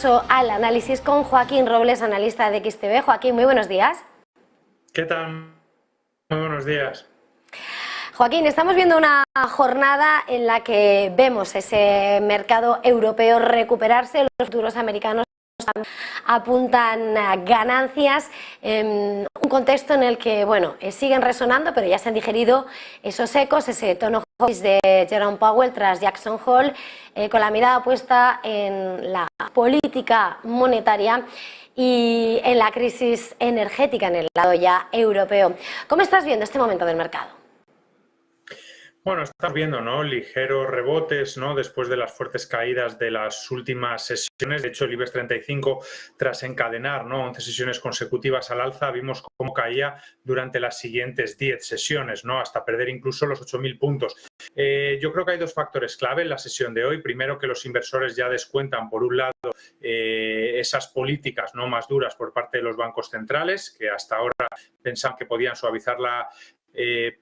Al análisis con Joaquín Robles, analista de XTB. Joaquín, muy buenos días. ¿Qué tal? Muy buenos días. Joaquín, estamos viendo una jornada en la que vemos ese mercado europeo recuperarse, los futuros americanos apuntan ganancias en un contexto en el que, bueno, siguen resonando, pero ya se han digerido esos ecos, ese tono de Jerome Powell tras Jackson Hole, con la mirada puesta en la política monetaria y en la crisis energética en el lado ya europeo. ¿Cómo estás viendo este momento del mercado? Bueno, estamos viendo, ¿no?, ligeros rebotes, ¿no?, después de las fuertes caídas de las últimas sesiones. De hecho, el IBEX 35, tras encadenar, ¿no?, 11 sesiones consecutivas al alza, vimos cómo caía durante las siguientes 10 sesiones, ¿no?, hasta perder incluso los 8.000 puntos. Yo creo que hay dos factores clave en la sesión de hoy. Primero, que los inversores ya descuentan, por un lado, esas políticas, ¿no?, más duras por parte de los bancos centrales, que hasta ahora pensaban que podían suavizar la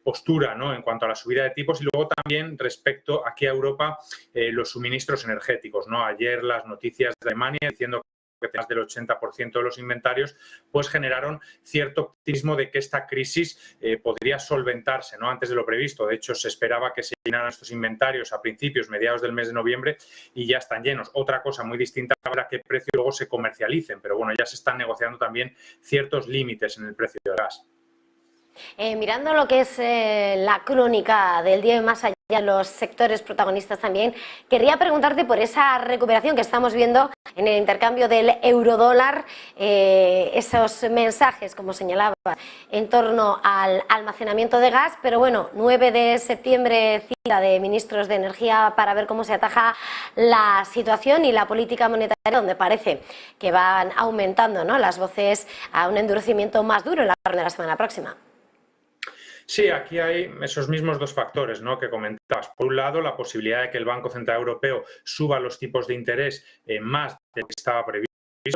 postura, ¿no?, en cuanto a la subida de tipos, y luego también respecto aquí a Europa, los suministros energéticos, ¿no? Ayer las noticias de Alemania diciendo que más del 80% de los inventarios pues generaron cierto optimismo de que esta crisis podría solventarse, ¿no?, antes de lo previsto. De hecho, se esperaba que se llenaran estos inventarios a mediados del mes de noviembre, y ya están llenos. Otra cosa muy distinta a qué precio luego se comercialicen, pero bueno, ya se están negociando también ciertos límites en el precio del gas. Mirando lo que es la crónica del día y más allá de los sectores protagonistas también, quería preguntarte por esa recuperación que estamos viendo en el intercambio del euro-dólar, esos mensajes, como señalaba, en torno al almacenamiento de gas, pero bueno, 9 de septiembre, cita de ministros de Energía para ver cómo se ataja la situación y la política monetaria, donde parece que van aumentando, ¿no?, las voces a un endurecimiento más duro en la reunión de la semana próxima. Sí, aquí hay esos mismos dos factores, ¿no?, que comentabas. Por un lado, la posibilidad de que el Banco Central Europeo suba los tipos de interés más de lo que estaba previsto,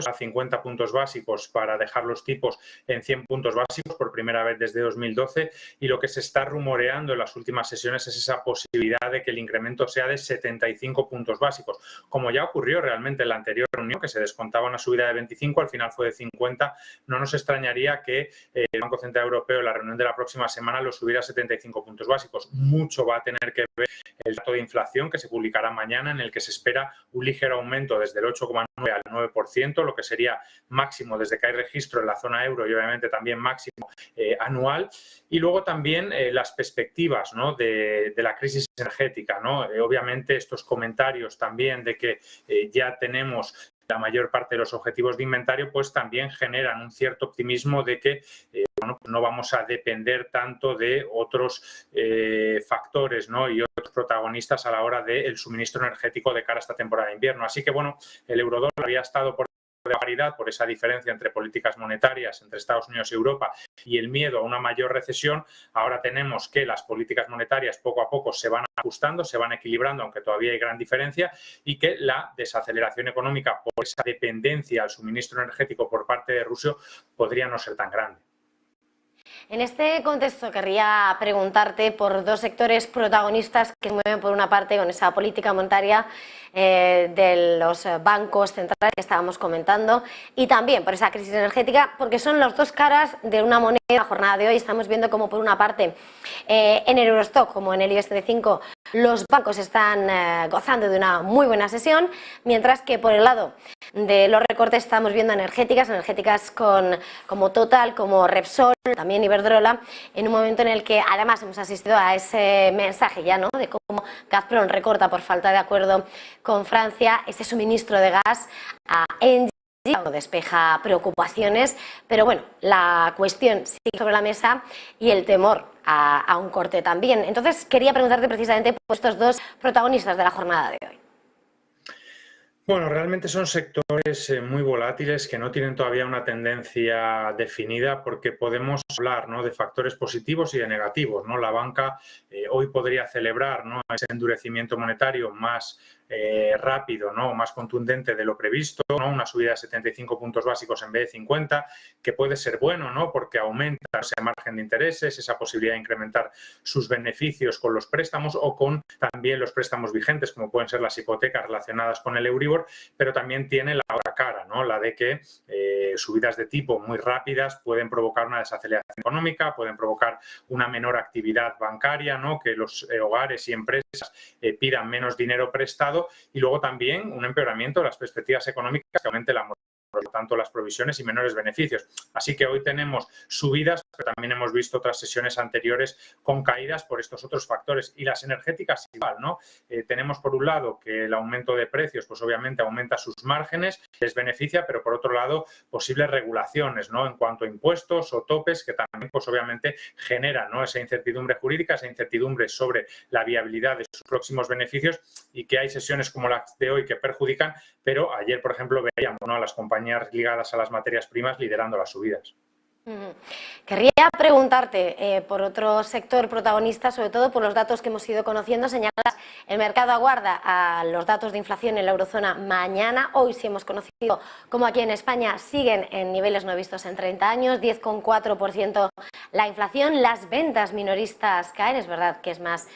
a 50 puntos básicos, para dejar los tipos en 100 puntos básicos por primera vez desde 2012, y lo que se está rumoreando en las últimas sesiones es esa posibilidad de que el incremento sea de 75 puntos básicos, como ya ocurrió realmente en la anterior reunión, que se descontaba una subida de 25, al final fue de 50. No nos extrañaría que el Banco Central Europeo en la reunión de la próxima semana lo subiera a 75 puntos básicos. Mucho va a tener que ver el dato de inflación, que se publicará mañana, en el que se espera un ligero aumento desde el 8,9 al 9%, lo que sería máximo desde que hay registro en la zona euro, y obviamente también máximo anual. Y luego también las perspectivas, ¿no?, de la crisis energética, ¿no? Obviamente estos comentarios también de que ya tenemos la mayor parte de los objetivos de inventario, pues también generan un cierto optimismo de que bueno, no vamos a depender tanto de otros factores, ¿no?, y otros protagonistas a la hora del suministro energético de cara a esta temporada de invierno. Así que, bueno, el eurodólar había estado por de paridad por esa diferencia entre políticas monetarias entre Estados Unidos y Europa y el miedo a una mayor recesión. Ahora tenemos que las políticas monetarias poco a poco se van ajustando, se van equilibrando, aunque todavía hay gran diferencia, y que la desaceleración económica por esa dependencia al suministro energético por parte de Rusia podría no ser tan grande. En este contexto querría preguntarte por dos sectores protagonistas que se mueven, por una parte, con esa política monetaria de los bancos centrales que estábamos comentando, y también por esa crisis energética, porque son las dos caras de una moneda. En la jornada de hoy estamos viendo como, por una parte, en el Eurostock como en el IBEX 35, los bancos están gozando de una muy buena sesión, mientras que por el lado de los recortes estamos viendo energéticas como Total, como Repsol, también Iberdrola, en un momento en el que además hemos asistido a ese mensaje ya, ¿no?, de cómo Gazprom recorta por falta de acuerdo con Francia ese suministro de gas a Engie. Despeja preocupaciones, pero bueno, la cuestión sigue sobre la mesa y el temor a un corte también. Entonces quería preguntarte precisamente por estos dos protagonistas de la jornada de hoy. Bueno, realmente son sectores muy volátiles que no tienen todavía una tendencia definida, porque podemos hablar, ¿no?, de factores positivos y de negativos, ¿no? La banca hoy podría celebrar, ¿no?, ese endurecimiento monetario más rápido, ¿no?, más contundente de lo previsto, ¿no?, una subida de 75 puntos básicos en vez de 50, que puede ser bueno, ¿no?, porque aumenta ese margen de intereses, esa posibilidad de incrementar sus beneficios con los préstamos o con también los préstamos vigentes, como pueden ser las hipotecas relacionadas con el Euribor, pero también tiene la otra cara, ¿no?, la de que subidas de tipo muy rápidas pueden provocar una desaceleración económica, pueden provocar una menor actividad bancaria, ¿no?, que los hogares y empresas pidan menos dinero prestado, y luego también un empeoramiento de las perspectivas económicas que aumente por lo tanto las provisiones y menores beneficios. Así que hoy tenemos subidas, pero también hemos visto otras sesiones anteriores con caídas por estos otros factores. Y las energéticas igual, ¿no? Tenemos por un lado que el aumento de precios, pues obviamente aumenta sus márgenes, les beneficia, pero por otro lado posibles regulaciones, ¿no?, en cuanto a impuestos o topes que también pues obviamente generan, ¿no?, esa incertidumbre jurídica, esa incertidumbre sobre la viabilidad de sus próximos beneficios, y que hay sesiones como las de hoy que perjudican, pero ayer, por ejemplo, veíamos, ¿no?, a las compañías ligadas a las materias primas liderando las subidas. Querría preguntarte por otro sector protagonista, sobre todo por los datos que hemos ido conociendo. Señalas, el mercado aguarda a los datos de inflación en la eurozona mañana. Hoy sí hemos conocido cómo aquí en España siguen en niveles no vistos en 30 años, 10,4% la inflación. Las ventas minoristas caen, es verdad que es más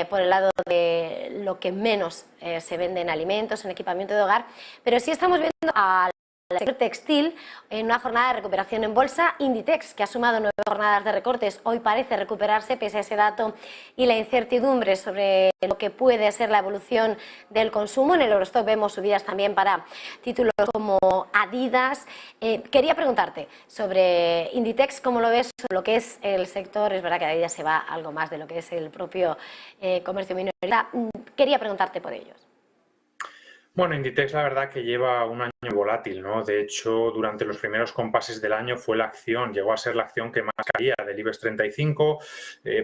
por el lado de lo que menos se vende en alimentos, en equipamiento de hogar, pero sí estamos viendo al sector textil en una jornada de recuperación en bolsa. Inditex, que ha sumado 9 jornadas de recortes, hoy parece recuperarse pese a ese dato y la incertidumbre sobre lo que puede ser la evolución del consumo. En el Eurostock vemos subidas también para títulos como Adidas. Quería preguntarte sobre Inditex, ¿cómo lo ves? Lo que es el sector, es verdad que Adidas se va algo más de lo que es el propio comercio minorista. Quería preguntarte por ellos. Bueno, Inditex la verdad que lleva un año volátil, ¿no? De hecho, durante los primeros compases del año fue la acción, llegó a ser la acción que más caía del IBEX 35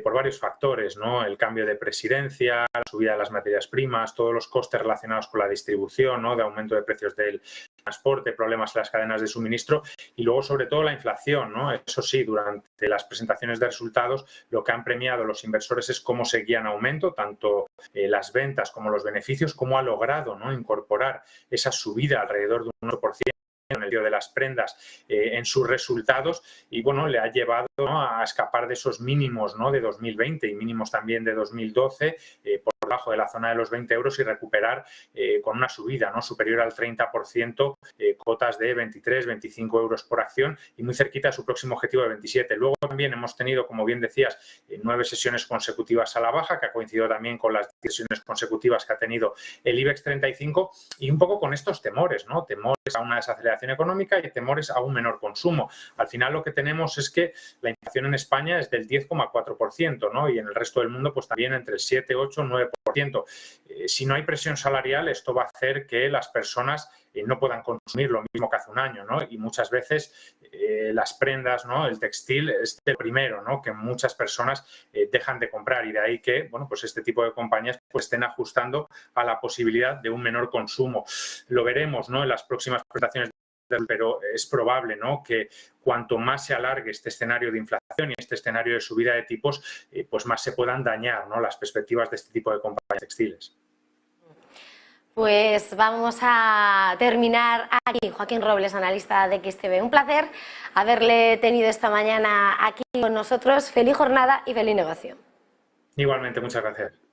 por varios factores, ¿no? El cambio de presidencia, la subida de las materias primas, todos los costes relacionados con la distribución, ¿no?, de aumento de precios del transporte, problemas en las cadenas de suministro y luego sobre todo la inflación, ¿no? Eso sí, durante las presentaciones de resultados lo que han premiado los inversores es cómo seguía en aumento, tanto las ventas como los beneficios, cómo ha logrado, ¿no?, incorporar esa subida alrededor de un 1% en el lío de las prendas en sus resultados, y bueno, le ha llevado, ¿no?, a escapar de esos mínimos, ¿no?, de 2020 y mínimos también de 2012 por debajo de la zona de los 20 euros y recuperar con una subida, ¿no?, superior al 30%, cotas de 23, 25 euros por acción y muy cerquita de su próximo objetivo de 27. Luego también hemos tenido, como bien decías, 9 sesiones consecutivas a la baja, que ha coincidido también con las sesiones consecutivas que ha tenido el IBEX 35, y un poco con estos temores, ¿no?, temores a una desaceleración económica y temores a un menor consumo. Al final lo que tenemos es que la inflación en España es del 10,4%, ¿no?, y en el resto del mundo pues también entre el 7, 8, 9%. Si no hay presión salarial, esto va a hacer que las personas no puedan consumir lo mismo que hace un año, ¿no? Y muchas veces las prendas, ¿no?, el textil es el primero, ¿no?, que muchas personas dejan de comprar, y de ahí que, bueno, pues este tipo de compañías pues estén ajustando a la posibilidad de un menor consumo. Lo veremos, ¿no?, en las próximas presentaciones, pero es probable, ¿no?, que cuanto más se alargue este escenario de inflación y este escenario de subida de tipos, pues más se puedan dañar, ¿no?, las perspectivas de este tipo de compañías textiles. Pues vamos a terminar aquí. Joaquín Robles, analista de XTB. Un placer haberle tenido esta mañana aquí con nosotros. Feliz jornada y feliz negocio. Igualmente, muchas gracias.